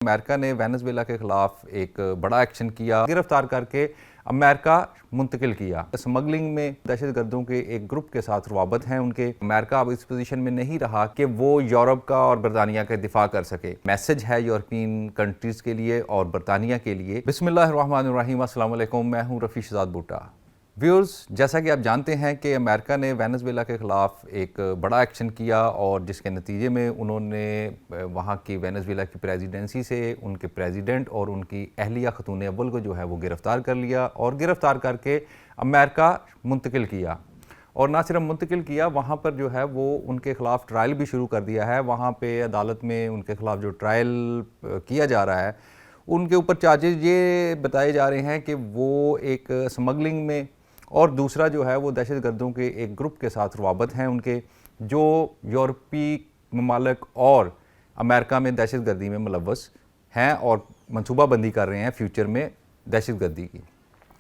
America ने Venezuela के खिलाफ एक बड़ा एक्शन किया, गिरफ्तार करके अमेरिका मुंतकिल किया। स्मगलिंग में दहशतगर्दों के एक ग्रुप के साथ रवाबत हैं उनके। अमेरिका अब इस पोजीशन में नहीं रहा कि वो यूरोप का और बरतानिया का दिफा कर सके। मैसेज है यूरोपियन कंट्रीज के लिए और बरतानिया के लिए। बिस्मिल्लाहिर्रहमानिर्रहीम, अस्सलाम वालेकुम, मैं हूँ रफ़ी शहजाद बूटा। व्यूअर्स, जैसा कि आप जानते हैं कि अमेरिका ने वेनेजुएला के ख़िलाफ़ एक बड़ा एक्शन किया और जिसके नतीजे में उन्होंने वहाँ की वेनेजुएला की प्रेसिडेंसी से उनके प्रेसिडेंट और उनकी अहलिया खतून अव्वल को जो है वो गिरफ़्तार कर लिया और गिरफ़्तार करके अमेरिका मुंतकिल किया। और ना सिर्फ मुंतकिल किया, वहाँ पर जो है वो उनके ख़िलाफ़ ट्रायल भी शुरू कर दिया है। वहाँ पे अदालत में उनके ख़िलाफ़ जो ट्रायल किया जा रहा है, उनके ऊपर चार्जेज ये बताए जा रहे हैं कि वो एक स्मगलिंग में और दूसरा जो है वो दहशतगर्दों के एक ग्रुप के साथ रवाबत हैं उनके, जो यूरोपीय ममालिक और अमेरिका में दहशतगर्दी में मुलव्वस हैं और मनसूबाबंदी कर रहे हैं फ्यूचर में दहशतगर्दी की।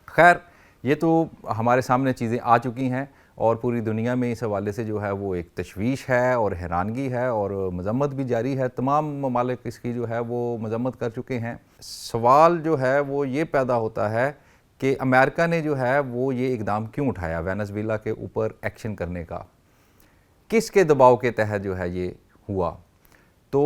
खैर, ये तो हमारे सामने चीज़ें आ चुकी हैं और पूरी दुनिया में इस हवाले से जो है वो एक तशवीश है और हैरानगी है और मजम्मत भी जारी है। तमाम ममालिक इसकी जो है वो मजम्मत कर चुके हैं। सवाल जो है वो ये पैदा होता है कि अमेरिका ने जो है वो ये इकदाम क्यों उठाया वेनेजुएला के ऊपर एक्शन करने का, किसके दबाव के तहत जो है ये हुआ। तो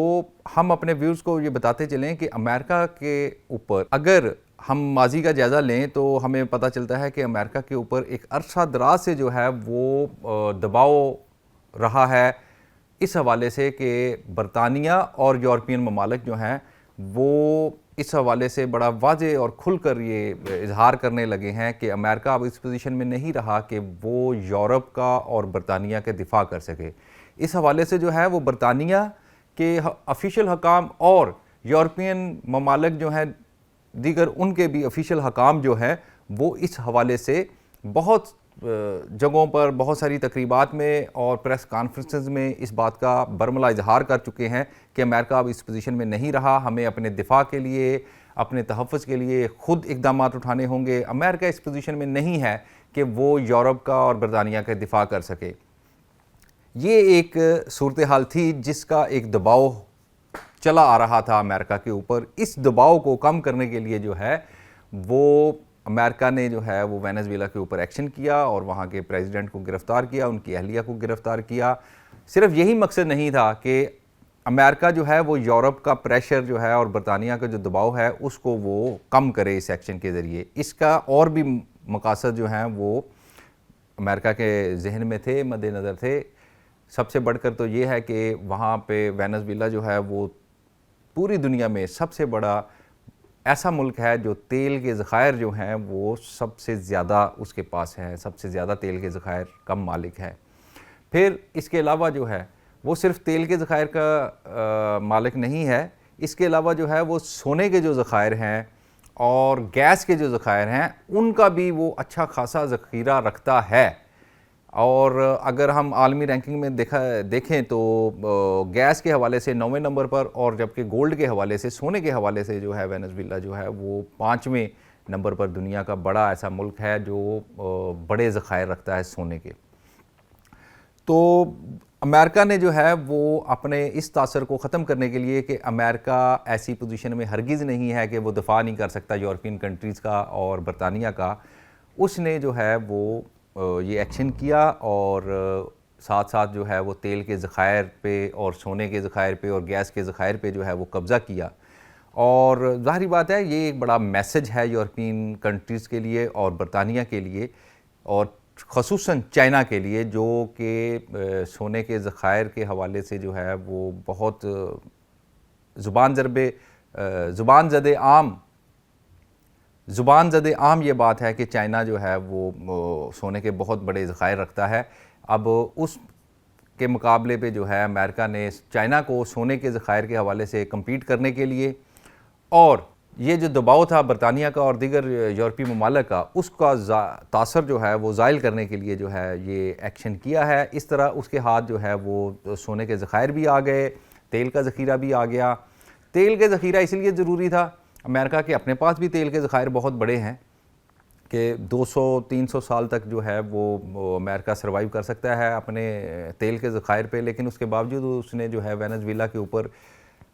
हम अपने व्यूज़ को ये बताते चलें कि अमेरिका के ऊपर अगर हम माजी का जायज़ा लें तो हमें पता चलता है कि अमेरिका के ऊपर एक अरसा दराज से जो है वो दबाव रहा है इस हवाले से कि बरतानिया और यूरोपियन ममालिक जो हैं वो इस हवाले से बड़ा वाज़े और खुलकर ये इजहार करने लगे हैं कि अमेरिका अब इस पोजीशन में नहीं रहा कि वो यूरोप का और बरतानिया के दिफा कर सके। इस हवाले से जो है वो बरतानिया के ऑफिशियल हकाम और यूरोपियन ममालिक जो हैं दीगर उनके भी ऑफिशियल हकाम जो हैं वो इस हवाले से बहुत जगहों पर बहुत सारी तकरीबात में और प्रेस कॉन्फ्रेंसेस में इस बात का बरमला इजहार कर चुके हैं कि अमेरिका अब इस पोजीशन में नहीं रहा, हमें अपने दिफा के लिए, अपने तहफ़्फ़ुज़ के लिए ख़ुद इक़दाम उठाने होंगे। अमेरिका इस पोजीशन में नहीं है कि वो यूरोप का और बरतानिया का दिफा कर सके। ये एक सूरत हाल थी जिसका एक दबाव चला आ रहा था अमेरिका के ऊपर। इस दबाव को कम करने के लिए जो है वो अमेरिका ने जो है वो वेनेजुएला के ऊपर एक्शन किया और वहाँ के प्रेसिडेंट को गिरफ़्तार किया, उनकी अहलिया को गिरफ़्तार किया। सिर्फ यही मकसद नहीं था कि अमेरिका जो है वो यूरोप का प्रेशर जो है और बरतानिया का जो दबाव है उसको वो कम करे इस एक्शन के ज़रिए। इसका और भी मकासद जो हैं वो अमेरिका के जहन में थे, मद्देनज़र थे। सबसे बढ़कर तो ये है कि वहाँ पे वेनेजुएला जो है वो पूरी दुनिया में सबसे बड़ा ऐसा मुल्क है जो तेल के ज़खायर जो हैं वो सबसे ज़्यादा उसके पास हैं, सबसे ज़्यादा तेल के ज़खायर कम मालिक है। फिर इसके अलावा जो है वो सिर्फ तेल के ज़खायर का मालिक नहीं है, इसके अलावा जो है वो सोने के जो ज़खायर हैं और गैस के जो ज़खायर हैं उनका भी वो अच्छा खासा ज़ख़ीरा रखता है। और अगर हम आलमी रैंकिंग में देखें तो गैस के हवाले से 9वें नंबर पर और जबकि गोल्ड के हवाले से, सोने के हवाले से जो है वेनेजुएला जो है वो 5वें नंबर पर दुनिया का बड़ा ऐसा मुल्क है जो बड़े ज़खायर रखता है सोने के। तो अमेरिका ने जो है वो अपने इस तासर को ख़त्म करने के लिए कि अमेरिका ऐसी पोजीशन में हरगिज़ नहीं है कि वो दफ़ा नहीं कर सकता यूरोपियन कंट्रीज़ का और बरतानिया का, उसने जो है वो ये एक्शन किया और साथ साथ जो है वो तेल के ज़खायर पे और सोने के ज़खायर पे और गैस के ज़खायर पे जो है वो कब्ज़ा किया। और ज़ाहिर बात है ये एक बड़ा मैसेज है यूरोपियन कंट्रीज़ के लिए और बरतानिया के लिए और ख़ुसूसन चाइना के लिए, जो कि सोने के ज़खायर के हवाले से जो है वो बहुत ज़ुबान ज़दे आम ये बात है कि चाइना जो है वो सोने के बहुत बड़े ज़खायर रखता है। अब उस के मुकाबले पे जो है अमेरिका ने चाइना को सोने के ज़खायर के हवाले से कम्पीट करने के लिए और ये जो दबाव था बरतानिया का और दीगर यूरोपीय ममालिक का, उसका तासर जो है वो ज़ाइल करने के लिए जो है ये एक्शन किया है। इस तरह उसके हाथ जो है वो सोने के ज़खायर भी आ गए, तेल का ज़ख़ीरा भी आ गया। तेल के ज़ख़ीरा इसलिए ज़रूरी था, अमेरिका के अपने पास भी तेल के ज़खायर बहुत बड़े हैं कि 200-300 साल तक जो है वो अमेरिका सर्वाइव कर सकता है अपने तेल के ज़खायर पे, लेकिन उसके बावजूद उसने जो है वेनेजुएला के ऊपर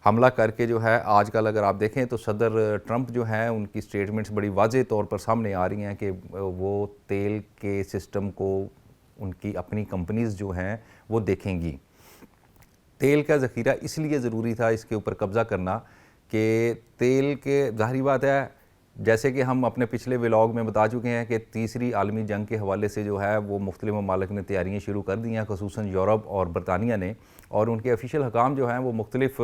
हमला करके जो है आजकल अगर आप देखें तो सदर ट्रंप जो हैं उनकी स्टेटमेंट्स बड़ी वाज़ेह तौर पर सामने आ रही हैं कि वो तेल के सिस्टम को उनकी अपनी कंपनीज़ जो हैं वो देखेंगी। तेल का ज़ख़ीरा इसलिए ज़रूरी था इसके ऊपर कब्ज़ा करना कि तेल के ज़ाहिर बात है, जैसे कि हम अपने पिछले व्लॉग में बता चुके हैं कि तीसरी आलमी जंग के हवाले से जो है वो मुख्तलिफ ममालिक ने तैयारियाँ शुरू कर दी हैं, ख़ुसूसन यूरोप और बरतानिया ने, और उनके ऑफिशियल हकाम जो हैं वो मुख्तलिफ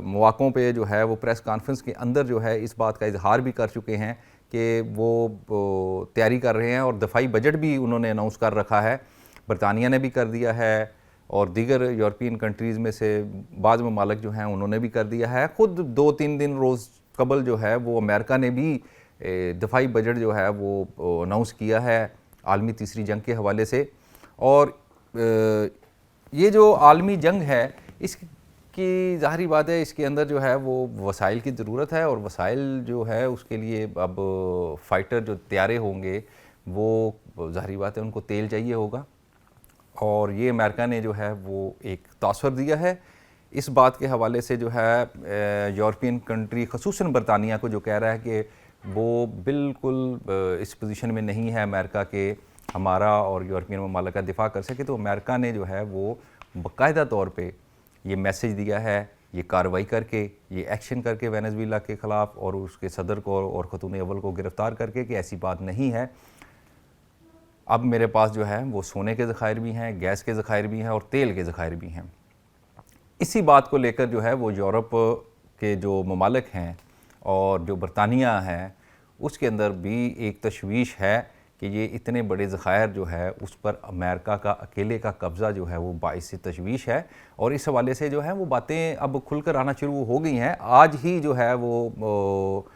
मौक़ों पे जो है वो प्रेस कॉन्फ्रेंस के अंदर जो है इस बात का इजहार भी कर चुके हैं कि वो तैयारी कर रहे हैं और दफ़ाई बजट भी उन्होंने अनाउंस कर रखा है। बरतानिया ने भी कर दिया है और दीगर यूरोपियन कंट्रीज़ में से बाज़ ममालिक जो हैं उन्होंने भी कर दिया है। ख़ुद 2-3 दिन रोज़ कबल जो है वो अमेरिका ने भी दफ़ाई बजट जो है वो अनाउंस किया है आलमी तीसरी जंग के हवाले से। और ये जो आलमी जंग है इसकी ज़ाहिरी बात है इसके अंदर जो है वो वसाइल की ज़रूरत है, और वसाइल जो है उसके लिए अब फ़ाइटर जो तैयारे होंगे वो ज़ाहिरी बात है उनको तेल चाहिए होगा, और ये अमेरिका ने जो है वो एक तासर दिया है इस बात के हवाले से जो है यूरोपियन कंट्री ख़ुसूसन बरतानिया को जो कह रहा है कि वो बिल्कुल इस पोजीशन में नहीं है अमेरिका के हमारा और यूरोपियन ममालिक का दिफा कर सके। तो अमेरिका ने जो है वो बाकायदा तौर पे ये मैसेज दिया है, ये कार्रवाई करके, ये एक्शन करके वेनेज़ुएला के ख़िलाफ़ और उसके सदर को और ख़तून अव्वल को गिरफ़्तार करके कि ऐसी बात नहीं है। अब मेरे पास जो है वो सोने के ज़खायर भी हैं, गैस के ज़खायर भी हैं और तेल के ज़खायर भी हैं। इसी बात को लेकर जो है वो यूरोप के जो ममालिक हैं और जो बरतानिया है उसके अंदर भी एक तशवीश है कि ये इतने बड़े ज़खायर जो है उस पर अमेरिका का अकेले का कब्ज़ा जो है वो बाइस तशवीश है। और इस हवाले से जो है वो बातें अब खुलकर आना शुरू हो गई हैं। आज ही जो है वो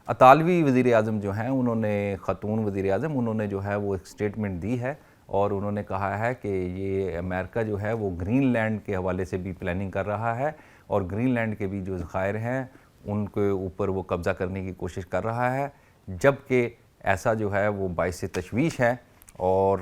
अतालवी वज़ीर आज़म जो हैं उन्होंने ख़ातून वज़ीर आज़म उन्होंने जो है वो एक स्टेटमेंट दी है और उन्होंने कहा है कि ये अमेरिका जो है वो ग्रीनलैंड के हवाले से भी प्लानिंग कर रहा है और ग्रीनलैंड के भी जो ज़खायर हैं उनके ऊपर वो कब्ज़ा करने की कोशिश कर रहा है, जबकि ऐसा जो है वो बाइस तशवीश है। और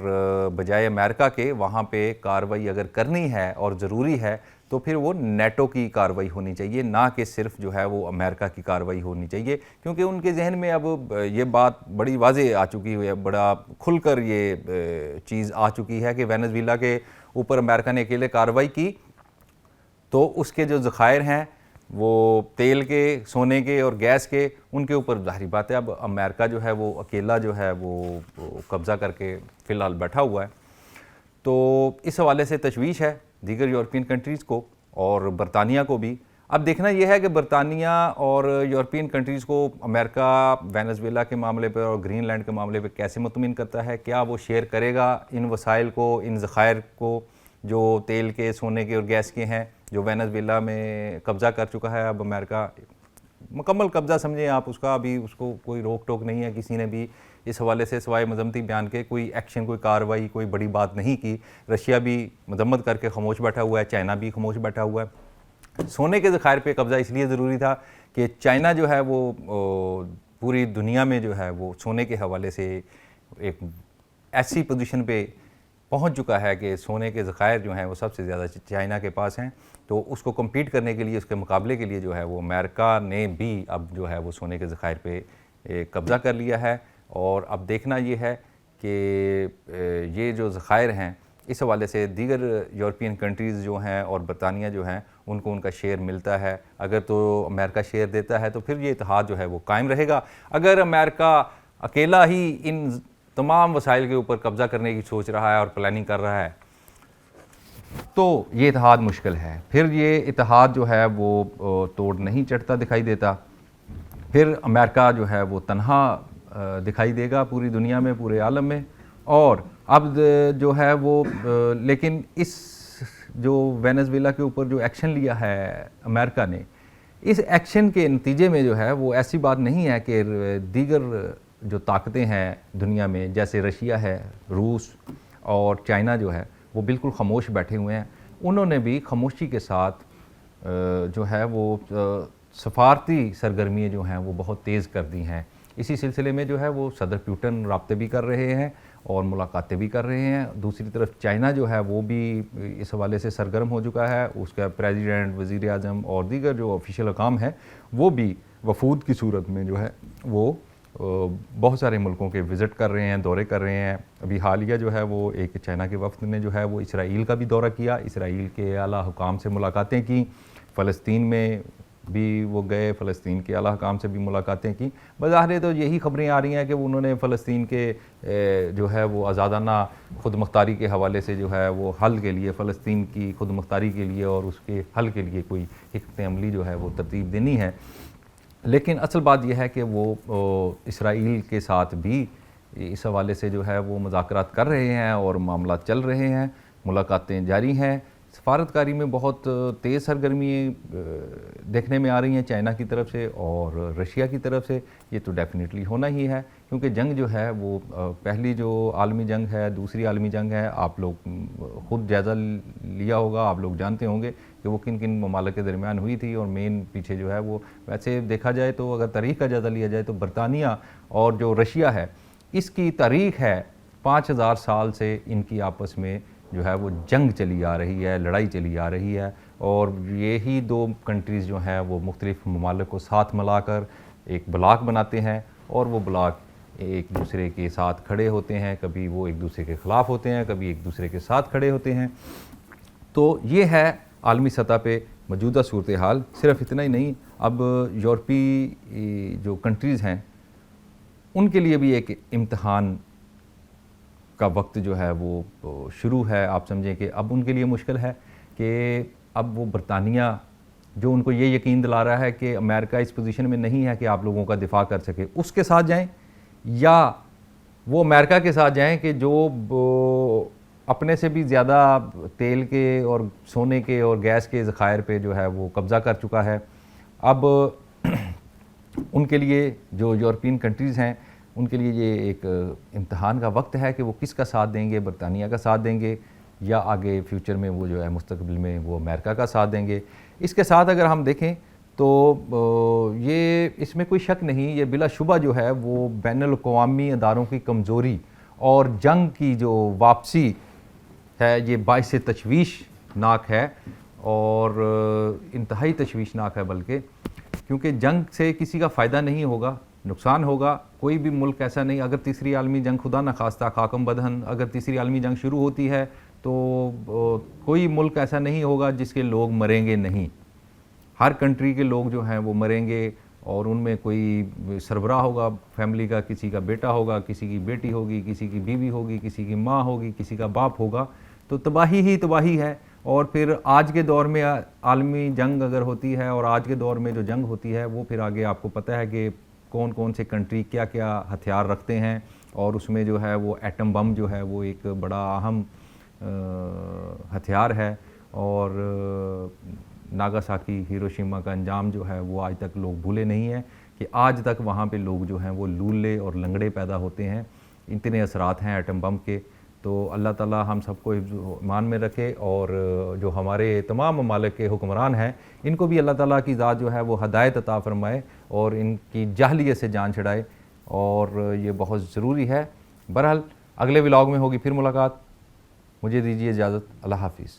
बजाय अमेरिका के वहाँ पे कार्रवाई अगर करनी है और ज़रूरी है तो फिर वो नेटो की कार्रवाई होनी चाहिए, ना कि सिर्फ जो है वो अमेरिका की कार्रवाई होनी चाहिए, क्योंकि उनके जहन में अब ये बात बड़ी वाज़े आ चुकी हुई है, बड़ा खुलकर ये चीज़ आ चुकी है कि वेनेज़ुएला के ऊपर अमेरिका ने अकेले कार्रवाई की तो उसके जो ज़खायर हैं वो तेल के, सोने के और गैस के, उनके ऊपर ज़ाहिर बात है अब अमेरिका जो है वो अकेला जो है वो कब्ज़ा करके फ़िलहाल बैठा हुआ है। तो इस हवाले से तशवीश है दीगर यूरोपियन कंट्रीज़ को और बरतानिया को भी। अब देखना यह है कि बरतानिया और यूरोपियन कंट्रीज़ को अमेरिका वेनेज़ुएला के मामले पर और ग्रीनलैंड के मामले पर कैसे मुतमिन करता है। क्या वो शेयर करेगा इन वसाइल को, इन ज़खायर को जो तेल के, सोने के और गैस के हैं जो वेनेज़ुएला में कब्ज़ा कर चुका है। अब अमेरिका मुकम्मल कब्ज़ा समझें आप उसका, अभी उसको कोई रोक टोक नहीं है किसी ने भी इस हवाले से सिवाय मजम्मती बयान के कोई एक्शन, कोई कार्रवाई, कोई बड़ी बात नहीं की। रशिया भी मजम्मत करके खामोश बैठा हुआ है, चाइना भी खामोश बैठा हुआ है। सोने के ज़खायर पे कब्ज़ा इसलिए ज़रूरी था कि चाइना जो है वो पूरी दुनिया में जो है वो सोने के हवाले से एक ऐसी पोजीशन पे पहुंच चुका है कि सोने के ज़खायर जो हैं वो सबसे ज़्यादा चाइना के पास हैं। तो उसको कम्पीट करने के लिए, उसके मुकाबले के लिए जो है वो अमेरिका ने भी अब जो है वो सोने के ज़खायर पे कब्ज़ा कर लिया है। और अब देखना ये है कि ये जो ज़खायर हैं इस हवाले से दीगर यूरोपियन कंट्रीज़ जो हैं और बरतानिया जो हैं उनको उनका शेयर मिलता है। अगर तो अमेरिका शेयर देता है तो फिर ये इत्तेहाद जो है वो कायम रहेगा। अगर अमेरिका अकेला ही इन तमाम वसाइल के ऊपर कब्ज़ा करने की सोच रहा है और प्लानिंग कर रहा है तो ये इत्तेहाद मुश्किल है। फिर ये इत्तेहाद जो है वो तोड़ नहीं चढ़ता दिखाई देता, फिर अमेरिका जो है वो तन्हा दिखाई देगा पूरी दुनिया में, पूरे आलम में। और अब जो है वो लेकिन इस जो वेनेज़ुएला के ऊपर जो एक्शन लिया है अमेरिका ने, इस एक्शन के नतीजे में जो है वो ऐसी बात नहीं है कि दीगर जो ताकतें हैं दुनिया में जैसे रशिया है, रूस और चाइना जो है वो बिल्कुल खामोश बैठे हुए हैं। उन्होंने भी खामोशी के साथ जो है वो सफारती सरगर्मियाँ जो हैं वो बहुत तेज़ कर दी हैं। इसी सिलसिले में जो है वो सदर पुतिन राब्ते भी कर रहे हैं और मुलाकातें भी कर रहे हैं। दूसरी तरफ चाइना जो है वो भी इस हवाले से सरगर्म हो चुका है। उसका प्रेसिडेंट, वज़ीर आज़म और दीगर जो ऑफिशियल अकाम है वो भी वफूद की सूरत में जो है वो बहुत सारे मुल्कों के विज़िट कर रहे हैं, दौरे कर रहे हैं। अभी हालिया जो है वो एक चाइना के वफ़द ने जो है वो इसराइल का भी दौरा किया, इसराइल के आला हुकाम से मुलाकातें की, फ़लस्तीन में भी वो गए, फ़लस्तीन के आला हुकाम से भी मुलाकातें की। बज़ाहिर तो यही ख़बरें आ रही हैं कि उन्होंने फ़लस्तीन के जो है वो आज़ादाना ख़ुद मुख्तारी के हवाले से जो है वो हल के लिए, फ़लस्तीन की ख़ुद मुख्तारी के लिए और उसके हल के लिए कोई हिकमत अमली जो है वो तरतीब देनी है। लेकिन असल बात यह है कि वो इसराइल के साथ भी इस हवाले से जो है वो मुज़ाकरात कर रहे हैं और मामला चल रहे हैं, मुलाकातें जारी हैं। सफारतकारी में बहुत तेज़ सरगर्मी देखने में आ रही हैं चाइना की तरफ से और रशिया की तरफ से। ये तो डेफिनेटली होना ही है, क्योंकि जंग जो है वो पहली जो आलमी जंग है, दूसरी आलमी जंग है, आप लोग ख़ुद जायज़ा लिया होगा, आप लोग जानते होंगे कि वो किन किन ममालिक के दरमियान हुई थी। और मेन पीछे जो है वो, वैसे देखा जाए तो अगर तारीख़ का जायज़ा लिया जाए तो बरतानिया और जो रशिया है इसकी तारीख़ है 5000 साल से इनकी आपस में जो है वो जंग चली आ रही है, लड़ाई चली आ रही है। और यही दो कंट्रीज़ जो हैं वो मुख्तलिफ़ ममालिक को साथ मिलाकर एक ब्लॉक बनाते हैं और वो ब्लॉक एक दूसरे के साथ खड़े होते हैं, कभी वो एक दूसरे के ख़िलाफ़ होते हैं, कभी एक दूसरे के साथ खड़े होते हैं। तो ये है आलमी सतह पे मौजूदा सूरत हाल। सिर्फ इतना ही नहीं, अब यूरोपीय जो कंट्रीज़ हैं उनके लिए भी एक इम्तहान का वक्त जो है वो शुरू है। आप समझें कि अब उनके लिए मुश्किल है कि अब वो बरतानिया जो उनको ये यकीन दिला रहा है कि अमेरिका इस पोजीशन में नहीं है कि आप लोगों का दिफा कर सके, उसके साथ जाएं, या वो अमेरिका के साथ जाएं कि जो अपने से भी ज़्यादा तेल के और सोने के और गैस के ज़खायर पे जो है वो कब्ज़ा कर चुका है। अब उनके लिए जो यूरोपियन कंट्रीज़ हैं उनके लिए ये एक इम्तहान का वक्त है कि वो किसका साथ देंगे, बरतानिया का साथ देंगे या आगे फ्यूचर में वो जो है मुस्तकबिल में वो अमेरिका का साथ देंगे। इसके साथ अगर हम देखें तो ये इसमें कोई शक नहीं, ये बिलाशुबा जो है वो बैनुल-अक़वामी अदारों की कमज़ोरी और जंग की जो वापसी है, ये बाइस तशवीशनाक है और इंतहाई तशवीशनाक है बल्कि, क्योंकि जंग से किसी का फ़ायदा नहीं होगा, नुकसान होगा। कोई भी मुल्क ऐसा नहीं, अगर तीसरी आलमी जंग खुदा न खास्ता खाकम बदहन, अगर तीसरी आलमी जंग शुरू होती है तो कोई मुल्क ऐसा नहीं होगा जिसके लोग मरेंगे नहीं। हर कंट्री के लोग जो हैं वो मरेंगे और उनमें कोई सरबराह होगा फैमिली का, किसी का बेटा होगा, किसी की बेटी होगी, किसी की बीवी होगी, किसी की माँ होगी, किसी का बाप होगा। तो तबाही ही तबाही है। और फिर आज के दौर में आलमी जंग अगर होती है और आज के दौर में जो जंग होती है वो फिर आगे आपको पता है कि कौन कौन से कंट्री क्या क्या हथियार रखते हैं। और उसमें जो है वो एटम बम जो है वो एक बड़ा अहम हथियार है। और नागासाकी, हिरोशिमा का अंजाम जो है वो आज तक लोग भूले नहीं हैं कि आज तक वहाँ पे लोग जो हैं वो लूले और लंगड़े पैदा होते हैं। इतने असरात हैं एटम बम के। तो अल्लाह ताला हम सबको ईमान में रखे और जो हमारे तमाम ममालिक के हुक्मरान हैं इनको भी अल्लाह ताला की ज़ात जो है वो हदायत अता फरमाए और इनकी जाहलियत से जान छुड़ाए, और ये बहुत ज़रूरी है। बहरहाल अगले व्लॉग में होगी फिर मुलाकात। मुझे दीजिए इजाज़त। अल्लाह हाफ़िज़।